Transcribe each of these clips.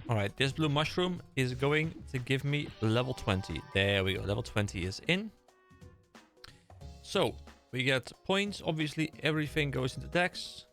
All right, this blue mushroom is going to give me level 20. There we go. Level 20 is in. So we get points. Obviously, everything goes into dex.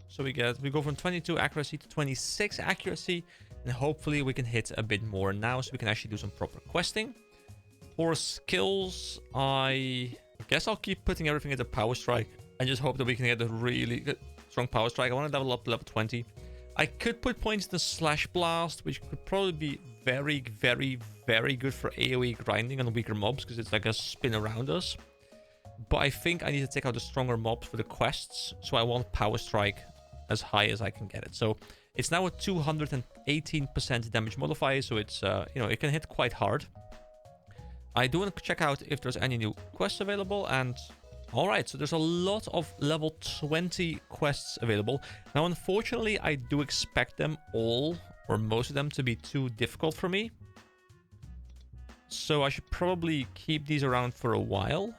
So we go from 22 accuracy to 26 accuracy. And hopefully we can hit a bit more now so we can actually do some proper questing. For skills, I guess I'll keep putting everything into Power Strike and just hope that we can get a really good, strong Power Strike. I want to level up to level 20. I could put points into Slash Blast, which could probably be very, very, very good for AoE grinding on weaker mobs because it's like a spin around us. But I think I need to take out the stronger mobs for the quests, so I want Power Strike as high as I can get it. So it's now a 218% damage modifier, so it's, it can hit quite hard. I do want to check out if there's any new quests available, and alright, so there's a lot of level 20 quests available. Now, unfortunately, I do expect them all, or most of them, to be too difficult for me. So I should probably keep these around for a while.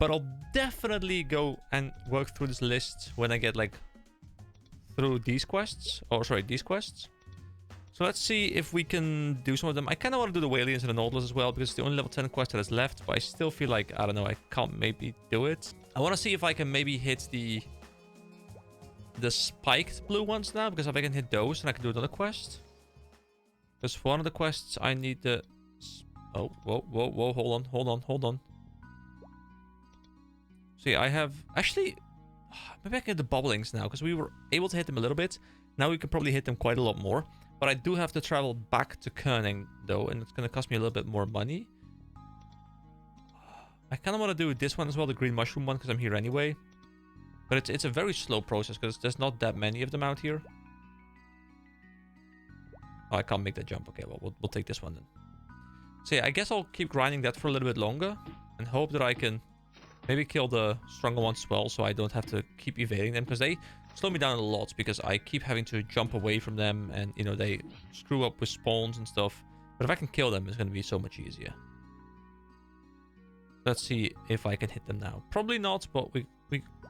But I'll definitely go and work through this list when I get, like, through these quests. Oh, sorry, these quests. So let's see if we can do some of them. I kind of want to do the Walians and the Nautilus as well, because it's the only level 10 quest that is left. But I still feel like, I don't know, I can't maybe do it. I want to see if I can maybe hit the spiked blue ones now, because if I can hit those, then I can do another quest. Because for one of the quests, I need the... Oh, whoa, hold on. See, I have... Actually, maybe I can get the Bobblings now, because we were able to hit them a little bit. Now we can probably hit them quite a lot more. But I do have to travel back to Koenig, though, and it's going to cost me a little bit more money. I kind of want to do this one as well, the green mushroom one, because I'm here anyway. But it's a very slow process, because there's not that many of them out here. Oh, I can't make that jump. Okay, well, we'll take this one then. So yeah, I guess I'll keep grinding that for a little bit longer, and hope that I can... maybe kill the stronger ones as well, so I don't have to keep evading them, because they slow me down a lot, because I keep having to jump away from them, and, you know, they screw up with spawns and stuff. But if I can kill them, it's going to be so much easier. Let's see if I can hit them now. Probably not, but we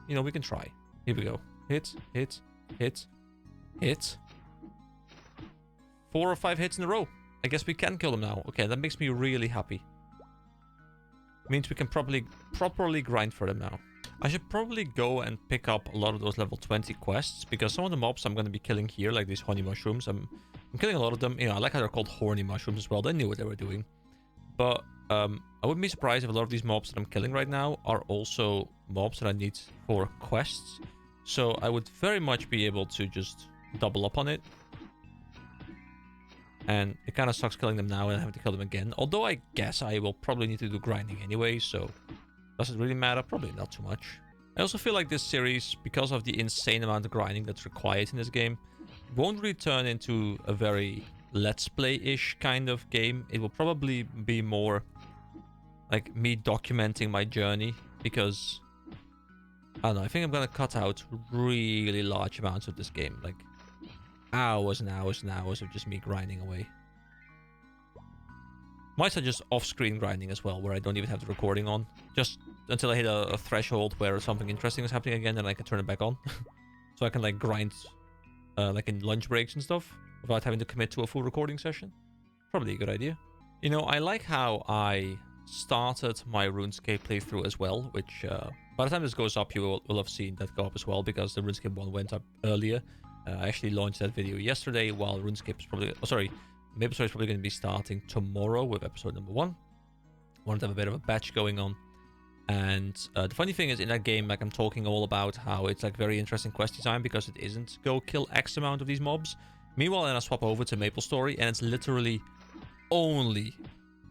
can try. Here we go. Hit. 4 or 5 hits in a row. I guess we can kill them now. Okay, that makes me really happy. Means we can properly grind for them now. I should probably go and pick up a lot of those level 20 quests, because some of the mobs I'm going to be killing here, like these honey mushrooms, I'm killing a lot of them. You know, I like how they're called horny mushrooms as well. They knew what they were doing. But I wouldn't be surprised if a lot of these mobs that I'm killing right now are also mobs that I need for quests. So I would very much be able to just double up on it. And it kind of sucks killing them now and having to kill them again. Although I guess I will probably need to do grinding anyway, so... does it really matter? Probably not too much. I also feel like this series, because of the insane amount of grinding that's required in this game, won't really turn into a very Let's Play-ish kind of game. It will probably be more like me documenting my journey, because... I don't know, I think I'm gonna cut out really large amounts of this game. Like... hours and hours and hours of just me grinding away. Might are just off-screen grinding as well, where I don't even have the recording on. Just until I hit a threshold where something interesting is happening again, then I can turn it back on. So I can like grind like in lunch breaks and stuff, without having to commit to a full recording session. Probably a good idea. You know, I like how I started my RuneScape playthrough as well, which by the time this goes up, you will have seen that go up as well, because the RuneScape one went up earlier. I actually launched that video yesterday, while RuneScape is probably... oh, sorry. MapleStory is probably going to be starting tomorrow with episode number 1. Wanted to have a bit of a batch going on. And the funny thing is, in that game, like, I'm talking all about how it's, like, very interesting quest design, because it isn't go kill X amount of these mobs. Meanwhile, then I swap over to MapleStory, and it's literally only,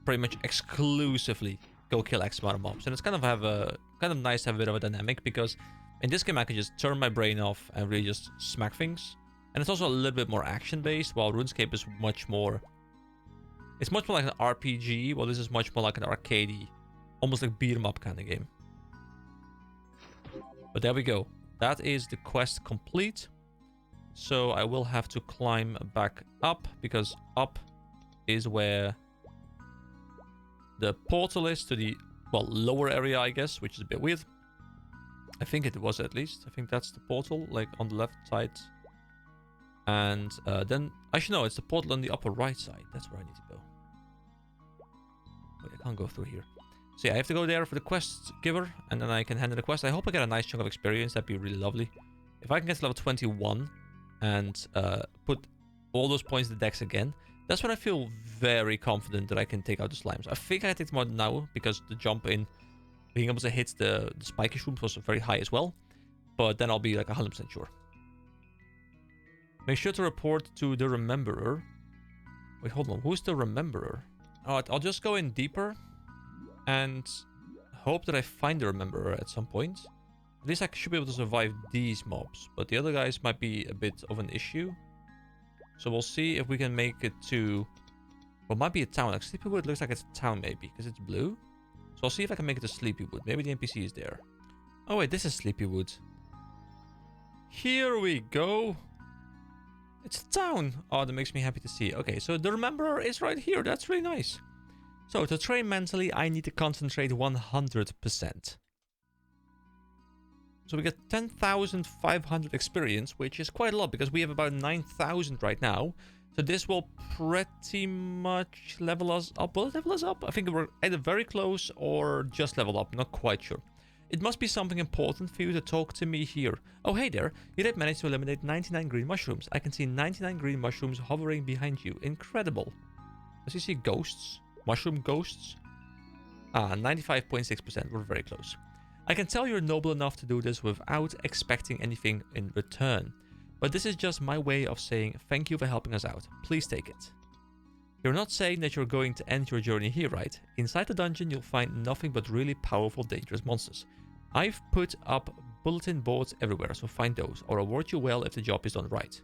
pretty much exclusively, go kill X amount of mobs. And it's kind of nice to have a bit of a dynamic, because... in this game, I can just turn my brain off and really just smack things. And it's also a little bit more action-based, while RuneScape is much more... it's much more like an RPG, while this is much more like an arcadey, almost like beat-em-up kind of game. But there we go. That is the quest complete. So I will have to climb back up, because up is where the portal is to the, well, lower area, I guess, which is a bit weird. I think it was, at least. I think that's the portal, like on the left side. And then, actually no, it's the portal on the upper right side. That's where I need to go. Wait, I can't go through here. So yeah, I have to go there for the quest giver, and then I can handle the quest. I hope I get a nice chunk of experience. That'd be really lovely. If I can get to level 21 and put all those points in the dex again, that's when I feel very confident that I can take out the slimes. I think I can take them out now because the jump in being able to hit the spiky shrooms was very high as well. But then I'll be like 100% sure. Make sure to report to the Rememberer. Wait, hold on. Who's the Rememberer? Oh, I'll just go in deeper and hope that I find the Rememberer at some point. At least I should be able to survive these mobs. But the other guys might be a bit of an issue. So we'll see if we can make it to... Well, it might be a town. Like Sleepywood looks like it's a town maybe, because it's blue. So I'll see if I can make it to Sleepywood. Maybe the NPC is there. Oh wait, this is Sleepywood. Here we go. It's a town. Oh, that makes me happy to see. Okay, so the Rememberer is right here. That's really nice. So to train mentally, I need to concentrate 100%. So we get 10,500 experience, which is quite a lot because we have about 9,000 right now. So this will pretty much level us up. Will it level us up? I think we're either very close or just leveled up. Not quite sure. It must be something important for you to talk to me here. Oh, hey there. You did manage to eliminate 99 green mushrooms. I can see 99 green mushrooms hovering behind you. Incredible. Does you see ghosts? Mushroom ghosts? Ah, 95.6%. We're very close. I can tell you're noble enough to do this without expecting anything in return. But this is just my way of saying thank you for helping us out. Please take it. You're not saying that you're going to end your journey here, right? Inside the dungeon, you'll find nothing but really powerful, dangerous monsters. I've put up bulletin boards everywhere, so find those. I'll reward you well if the job is done right.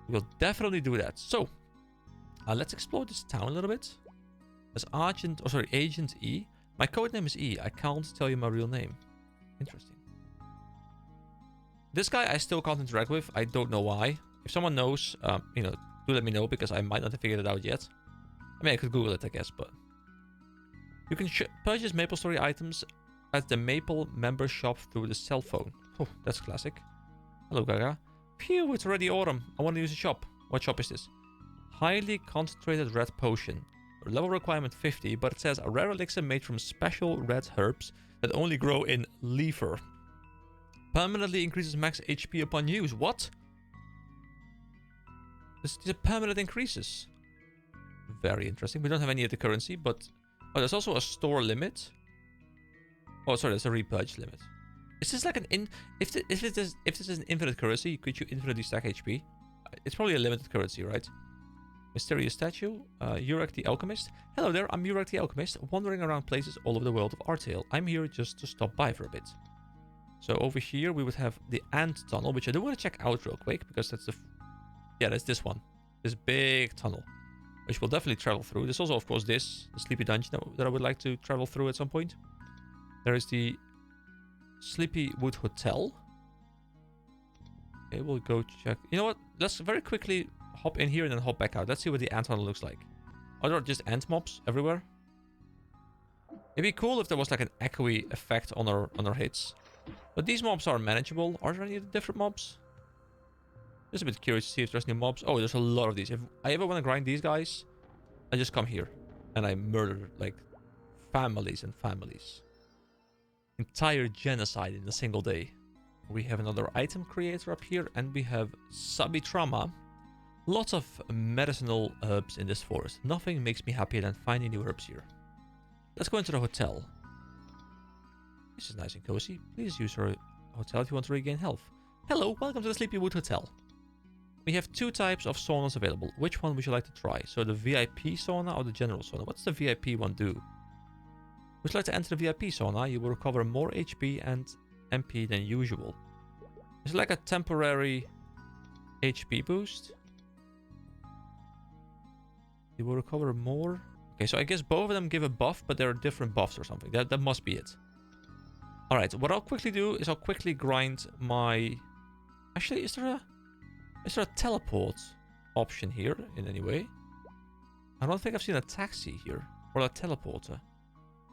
We'll definitely do that. So, let's explore this town a little bit. As Agent E. My codename is E. I can't tell you my real name. Interesting. This guy I still can't interact with. I don't know why. If someone knows, you know, do let me know because I might not have figured it out yet. I mean, I could Google it, I guess, but... You can purchase MapleStory items at the Maple member shop through the cell phone. Oh, that's classic. Hello, Gaga. Phew, it's already autumn. I want to use a shop. What shop is this? Highly concentrated red potion. Level requirement 50, but it says a rare elixir made from special red herbs that only grow in Leafer. Permanently increases max HP upon use. What? These are permanent increases. Very interesting. We don't have any of the currency, but... Oh, there's also a store limit. Oh, sorry, there's a repurchase limit. Is this like an... If this is an infinite currency, could you infinitely stack HP? It's probably a limited currency, right? Mysterious statue. Yurak the Alchemist. Hello there, I'm Yurak the Alchemist, wandering around places all over the world of Artale. I'm here just to stop by for a bit. So over here we would have the Ant Tunnel, which I do want to check out real quick, because that's the... Yeah, that's this one. This big tunnel, which we'll definitely travel through. There's also, of course, the Sleepy Dungeon that I would like to travel through at some point. There is the Sleepywood Hotel. Okay, we'll go check... You know what? Let's very quickly... hop in here and then hop back out. Let's see what the ant tunnel looks like. Are there just ant mobs everywhere? It'd be cool if there was like an echoey effect on our hits. But these mobs are manageable. Are there any different mobs? Just a bit curious to see if there's new mobs. Oh, there's a lot of these. If I ever want to grind these guys, I just come here and I murder like families and families. Entire genocide in a single day. We have another item creator up here, and we have Sabitrama. Lots of medicinal herbs in this forest. Nothing makes me happier than finding new herbs here. Let's go into the hotel. This is nice and cozy. Please use our hotel if you want to regain health. Hello, welcome to the Sleepywood Hotel. We have two types of saunas available. Which one would you like to try? So the VIP sauna or the general sauna? What's the VIP one do? Would you like to enter the VIP sauna? You will recover more HP and MP than usual. Is it like a temporary HP boost? You will recover more. Okay, so I guess both of them give a buff, but there are different buffs or something. That must be it. Alright, what I'll quickly do is I'll quickly grind my... Actually, is there a teleport option here in any way? I don't think I've seen a taxi here. Or a teleporter.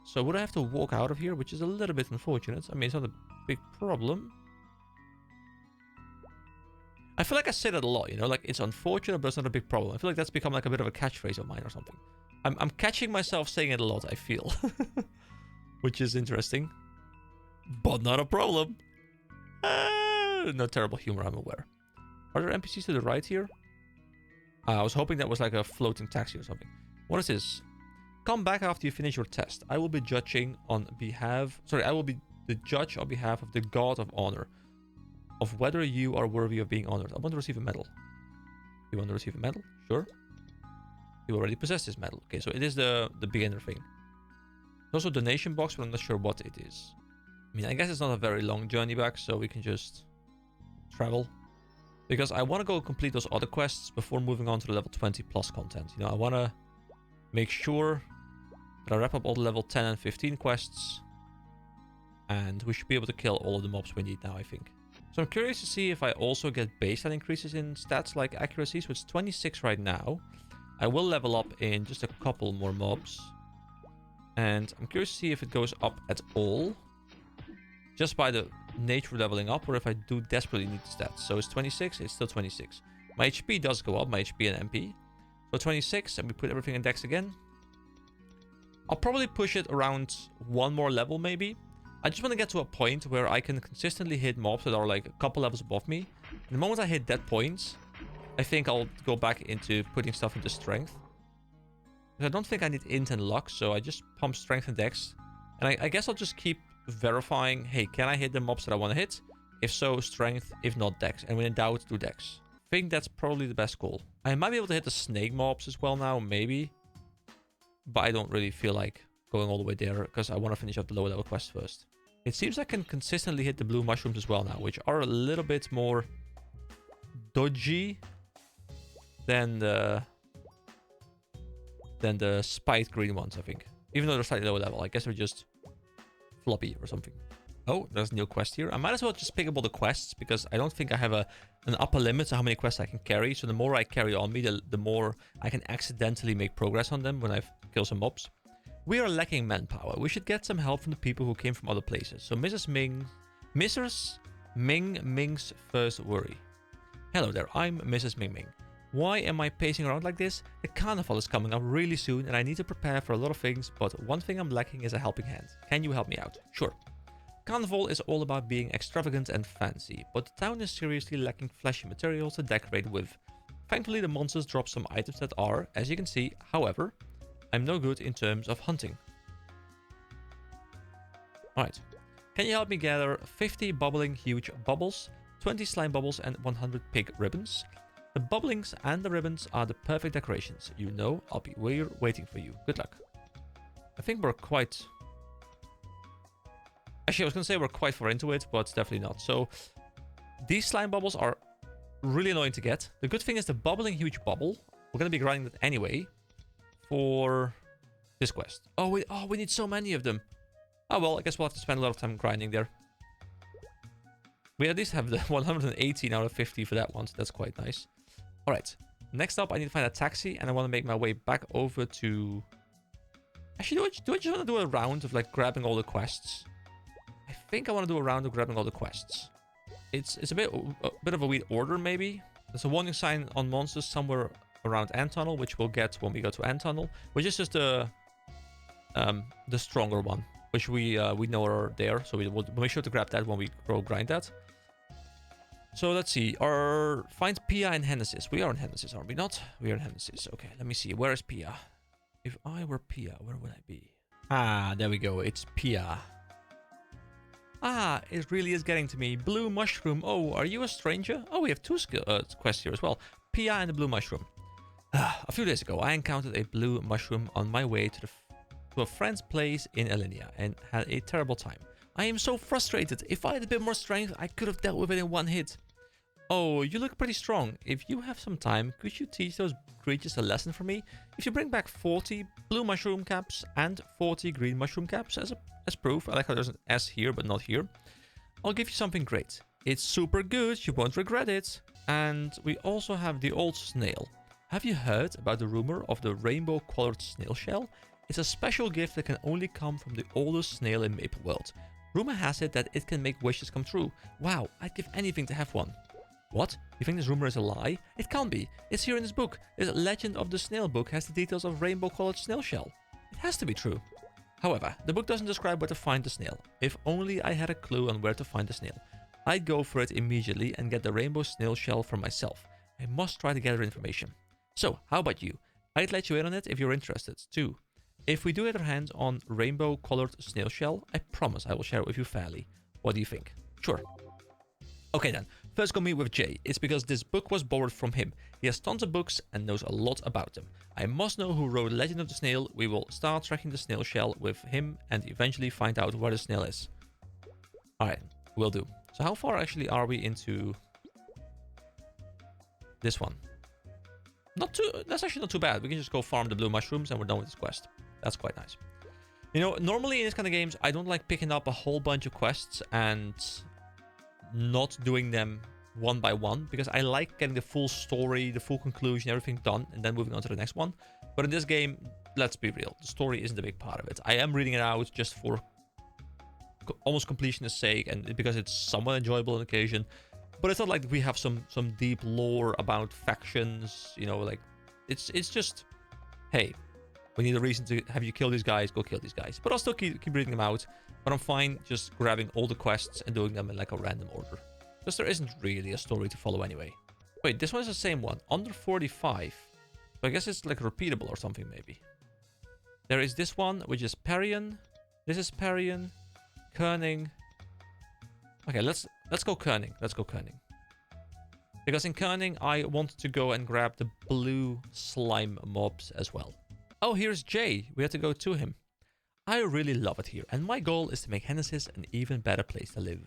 So would I have to walk out of here, which is a little bit unfortunate. I mean, it's not a big problem. I feel like I say that a lot, you know, like it's unfortunate, but it's not a big problem. I feel like that's become like a bit of a catchphrase of mine or something. I'm catching myself saying it a lot, I feel. Which is interesting. But not a problem. No terrible humor, I'm aware. Are there NPCs to the right here? I was hoping that was like a floating taxi or something. What is this? Come back after you finish your test. I will be judging on behalf... Sorry, I will be the judge on behalf of the God of Honor. Of whether you are worthy of being honored. I want to receive a medal. You want to receive a medal? Sure. You already possess this medal. Okay, so it is the beginner thing. There's also a donation box, but I'm not sure what it is. I mean, I guess it's not a very long journey back, so we can just travel. Because I want to go complete those other quests before moving on to the level 20 plus content. You know, I want to make sure that I wrap up all the level 10 and 15 quests. And we should be able to kill all of the mobs we need now, I think. So I'm curious to see if I also get baseline increases in stats like accuracy. So it's 26 right now. I will level up in just a couple more mobs. And I'm curious to see if it goes up at all. Just by the nature of leveling up, or if I do desperately need the stats. So it's 26, it's still 26. My HP does go up, my HP and MP. So 26, and we put everything in Dex again. I'll probably push it around one more level maybe. I just want to get to a point where I can consistently hit mobs that are like a couple levels above me. And the moment I hit that point, I think I'll go back into putting stuff into strength. I don't think I need int and luck, so I just pump strength and dex. And I guess I'll just keep verifying, hey, can I hit the mobs that I want to hit? If so, strength, if not, dex. And when in doubt, do dex. I think that's probably the best call. I might be able to hit the snake mobs as well now, maybe. But I don't really feel like going all the way there, because I want to finish up the lower level quest first. It seems I can consistently hit the blue mushrooms as well now, which are a little bit more dodgy than the spiked green ones, I think. Even though they're slightly lower level, I guess they're just floppy or something. Oh, there's a new quest here. I might as well just pick up all the quests, because I don't think I have an upper limit to how many quests I can carry. So the more I carry on me, the more I can accidentally make progress on them when I kill some mobs. We are lacking manpower. We should get some help from the people who came from other places. So Mrs. Ming's first worry. Hello there, I'm Mrs. Ming. Why am I pacing around like this? The carnival is coming up really soon and I need to prepare for a lot of things, but one thing I'm lacking is a helping hand. Can you help me out? Sure. Carnival is all about being extravagant and fancy, but the town is seriously lacking flashy materials to decorate with. Thankfully, the monsters drop some items that are, as you can see, however, I'm no good in terms of hunting. Alright. Can you help me gather 50 bubbling huge bubbles, 20 slime bubbles, and 100 pig ribbons? The bubblings and the ribbons are the perfect decorations. You know, I'll be waiting for you. Good luck. I think we're quite... Actually, I was going to say we're quite far into it, but definitely not. So, these slime bubbles are really annoying to get. The good thing is the bubbling huge bubble. We're going to be grinding that anyway for this quest. Oh, we need so many of them. Oh, well, I guess we'll have to spend a lot of time grinding there. We at least have the 118 out of 50 for that one, so that's quite nice. Alright, next up I need to find a taxi, and I want to make my way back over to... Actually, do I just want to do a round of like grabbing all the quests? I think I want to do a round of grabbing all the quests. It's a bit of a weird order, maybe. There's a warning sign on monsters somewhere around Ant Tunnel, which we'll get when we go to Ant Tunnel, which is just the stronger one, which we know are there, so we'll make sure to grab that when we go grind that. So let's see, find Pia in Hennessy's. We are in Hennessy's, are we not? We are in Hennessy's. Okay, let me see. Where is Pia? If I were Pia, where would I be? Ah, there we go. It's Pia. Ah, it really is getting to me. Blue mushroom. Oh, are you a stranger? Oh, we have two quests here as well. Pia and the blue mushroom. A few days ago, I encountered a blue mushroom on my way to a friend's place in Elinia and had a terrible time. I am so frustrated. If I had a bit more strength, I could have dealt with it in one hit. Oh, you look pretty strong. If you have some time, could you teach those creatures a lesson for me? If you bring back 40 blue mushroom caps and 40 green mushroom caps as proof, I like how there's an S here but not here, I'll give you something great. It's super good, you won't regret it. And we also have the old snail. Have you heard about the rumor of the rainbow-colored snail shell? It's a special gift that can only come from the oldest snail in Maple World. Rumor has it that it can make wishes come true. Wow, I'd give anything to have one. What? You think this rumor is a lie? It can't be. It's here in this book. This Legend of the Snail book has the details of rainbow-colored snail shell. It has to be true. However, the book doesn't describe where to find the snail. If only I had a clue on where to find the snail. I'd go for it immediately and get the rainbow snail shell for myself. I must try to gather information. So, how about you? I'd let you in on it if you're interested, too. If we do get our hands on rainbow-colored snail shell, I promise I will share it with you fairly. What do you think? Sure. Okay then, first go meet with Jay. It's because this book was borrowed from him. He has tons of books and knows a lot about them. I must know who wrote Legend of the Snail. We will start tracking the snail shell with him and eventually find out where the snail is. Alright, will do. So how far actually are we into this one? That's actually not too bad. We can just go farm the blue mushrooms and we're done with this quest. That's quite nice. You know, normally in this kind of games, I don't like picking up a whole bunch of quests and not doing them one by one, because I like getting the full story, the full conclusion, everything done, and then moving on to the next one. But in this game, let's be real, the story isn't a big part of it. I am reading it out just for almost completionist sake, and because it's somewhat enjoyable on occasion. But it's not like we have some deep lore about factions, you know, like it's just, hey, we need a reason to have you kill these guys, go kill these guys. But I'll still keep reading them out. But I'm fine just grabbing all the quests and doing them in like a random order. Because there isn't really a story to follow anyway. Wait, this one is the same one. Under 45. So I guess it's like repeatable or something maybe. There is this one, which is Parian. This is Parian. Kerning. Okay, let's go Kerning. Let's go Kerning. Because in Kerning, I want to go and grab the blue slime mobs as well. Oh, here's Jay. We have to go to him. I really love it here, and my goal is to make Hennessy's an even better place to live.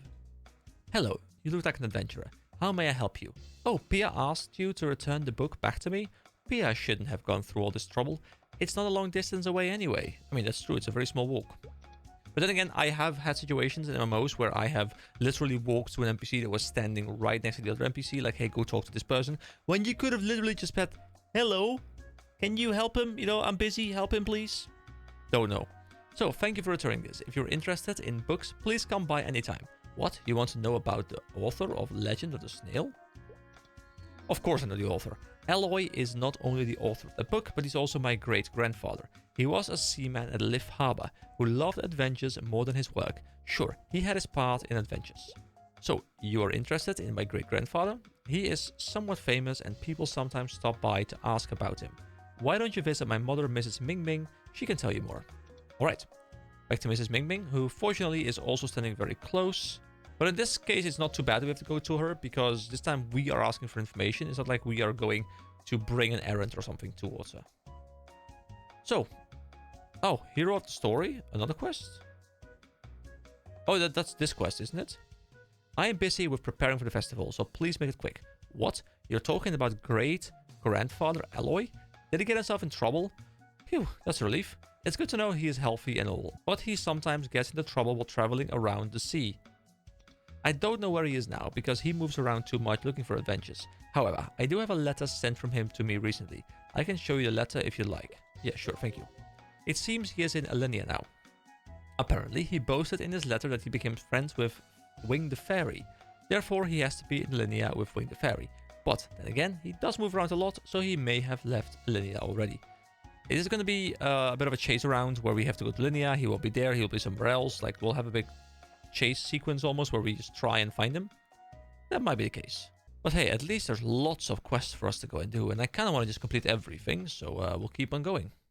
Hello, you look like an adventurer. How may I help you? Oh, Pia asked you to return the book back to me? Pia shouldn't have gone through all this trouble. It's not a long distance away anyway. I mean, that's true, it's a very small walk. But then again, I have had situations in MMOs where I have literally walked to an NPC that was standing right next to the other NPC, like, hey, go talk to this person, when you could have literally just said, hello, can you help him? You know, I'm busy, help him, please. Don't know. So, thank you for returning this. If you're interested in books, please come by anytime. What? You want to know about the author of Legend of the Snail? Of course I know the author. Aloy is not only the author of the book, but he's also my great-grandfather. He was a seaman at Liff Harbor who loved adventures more than his work. Sure, he had his part in adventures. So, you are interested in my great-grandfather? He is somewhat famous and people sometimes stop by to ask about him. Why don't you visit my mother, Mrs. Ming Ming? She can tell you more. Alright, back to Mrs. Ming Ming, who fortunately is also standing very close. But in this case, it's not too bad that we have to go to her, because this time we are asking for information. It's not like we are going to bring an errand or something towards her. So, oh, hero of the story? Another quest? Oh, that's this quest, isn't it? I am busy with preparing for the festival, so please make it quick. What? You're talking about great-grandfather Aloy? Did he get himself in trouble? Phew, that's a relief. It's good to know he is healthy and all, but he sometimes gets into trouble while traveling around the sea. I don't know where he is now, because he moves around too much looking for adventures. However, I do have a letter sent from him to me recently. I can show you the letter if you like. Yeah, sure, thank you. It seems he is in Alenia now. Apparently, he boasted in his letter that he became friends with Wing the Fairy. Therefore, he has to be in Alenia with Wing the Fairy. But then again, he does move around a lot, so he may have left Alenia already. It is going to be a bit of a chase around where we have to go to Linea. He will be there. He'll be somewhere else. Like, we'll have a big chase sequence almost where we just try and find him. That might be the case. But hey, at least there's lots of quests for us to go and do. And I kind of want to just complete everything. So we'll keep on going.